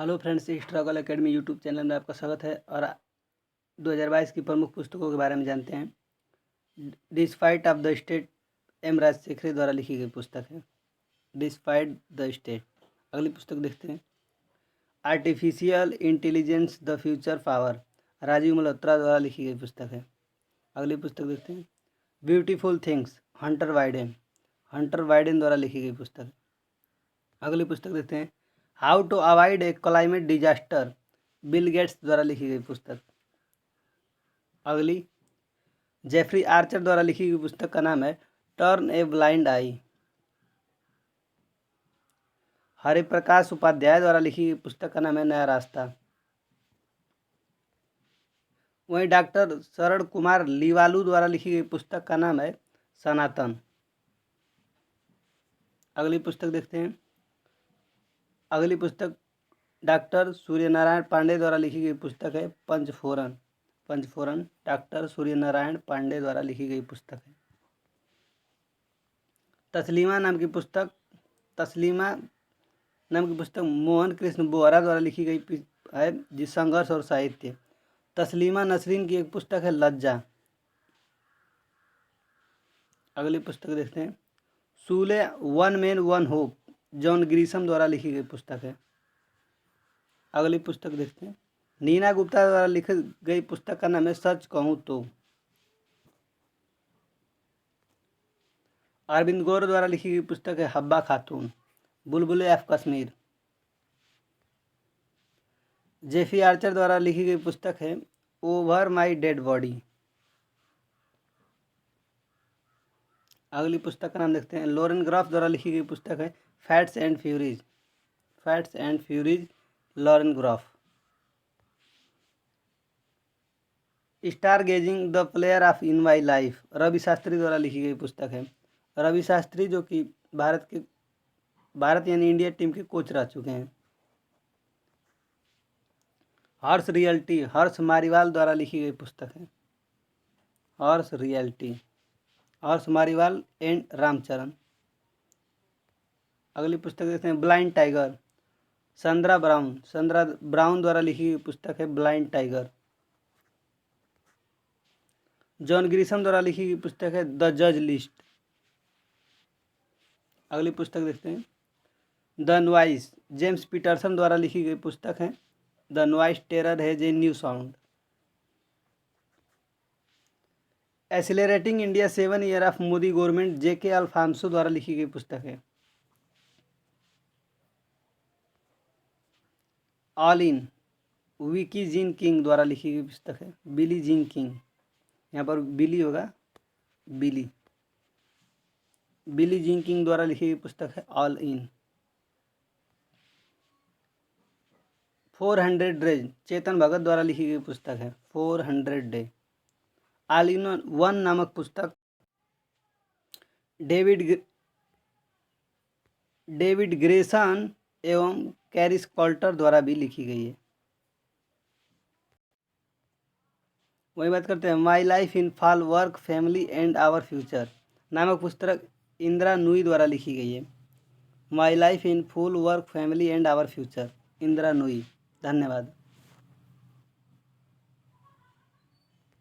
Hello friends, struggle academy YouTube channel में आपका स्वागत है। और 2022 की प्रमुख पुस्तकों के बारे में जानते हैं। Despite of the state, M Rajshekhar द्वारा लिखी गई पुस्तक है। Despite the state. अगली पुस्तक देखते हैं। Artificial intelligence the future power, Rajiv Malhotra द्वारा लिखी गई पुस्तक है। अगली पुस्तक देखते हैं। ब्यूटीफुल थिंग्स, हंटर वाइडेन द्वारा लिखी गई पुस्तक है। अगली पुस्तक देखते हैं। How to avoid a climate disaster, Bill Gates द्वारा लिखी गई पुस्तक। अगली जेफरी आर्चर द्वारा लिखी गई पुस्तक का नाम है टर्न ए ब्लाइंड आई। हरिप्रकाश उपाध्याय द्वारा लिखी गई पुस्तक का नाम है नया रास्ता। वहीं डॉक्टर शरण कुमार लीवालू द्वारा लिखी गई पुस्तक का नाम है सनातन। अगली पुस्तक देखते हैं। अगली पुस्तक डॉक्टर सूर्यनारायण पांडे द्वारा लिखी गई पुस्तक है पंचफोरन। डॉक्टर सूर्यनारायण पांडे द्वारा लिखी गई पुस्तक है। तस्लीमा नाम की पुस्तक मोहन कृष्ण बोहरा द्वारा लिखी गई है, जिस संघर्ष और साहित्य। तस्लीमा नसरीन की एक पुस्तक है लज्जा। अगली पुस्तक देखते हैं। सूले one man one hope, John Grisham द्वारा लिखी गई पुस्तक है। अगली पुस्तक देखते हैं। नीना गुप्ता द्वारा लिखी गई पुस्तक का नाम है सच कहूँ तो। अरविंद गौर द्वारा लिखी गई पुस्तक है हब्बा खातून, बुलबुले ऑफ कश्मीर। जेफी आर्चर द्वारा लिखी गई पुस्तक है ओवर माई डेड बॉडी। अगली पुस्तक का नाम देखते हैं। लॉरेन ग्राफ द्वारा लिखी गई पुस्तक है fates and furies, Lauren Groff. Stargazing the player of in my life, Ravi Shastri द्वारा लिखी गई पुस्तक है। रवि शास्त्री जो कि भारत यानी इंडिया टीम के कोच रह चुके हैं। हर्ष मारीवाल द्वारा लिखी गई पुस्तक है। हर्ष मारीवाल एंड रामचरण। अगली पुस्तक देखते हैं। ब्लाइंड टाइगर, संद्रा ब्राउन द्वारा लिखी गई पुस्तक है ब्लाइंड टाइगर। जॉन ग्रीशम द्वारा लिखी गई पुस्तक है द जज लिस्ट। अगली पुस्तक देखते हैं। द नॉइस, जेम्स पीटरसन द्वारा लिखी गई पुस्तक है the noise terror has a new sound. Accelerating India 7 year of Modi government, JK Alphons द्वारा लिखी गई पुस्तक है। All in, Vicky Jean King द्वारा लिखी गई पुस्तक है। बिली जीन किंग, यहाँ पर बिली होगा, बिली जीन किंग द्वारा लिखी गई पुस्तक है ऑल इन। 400 डेज, चेतन भगत द्वारा लिखी गई पुस्तक है 400 डे। ऑल इन वन नामक पुस्तक डेविड ग्रेसन एवं कैरिस कॉल्टर द्वारा भी लिखी गई है। वही बात करते हैं। My life in fall, work, family and our future नामक पुस्तक इंदिरा नूई द्वारा लिखी गई है। My life in full, work, family and our future, Indra Nooyi. धन्यवाद।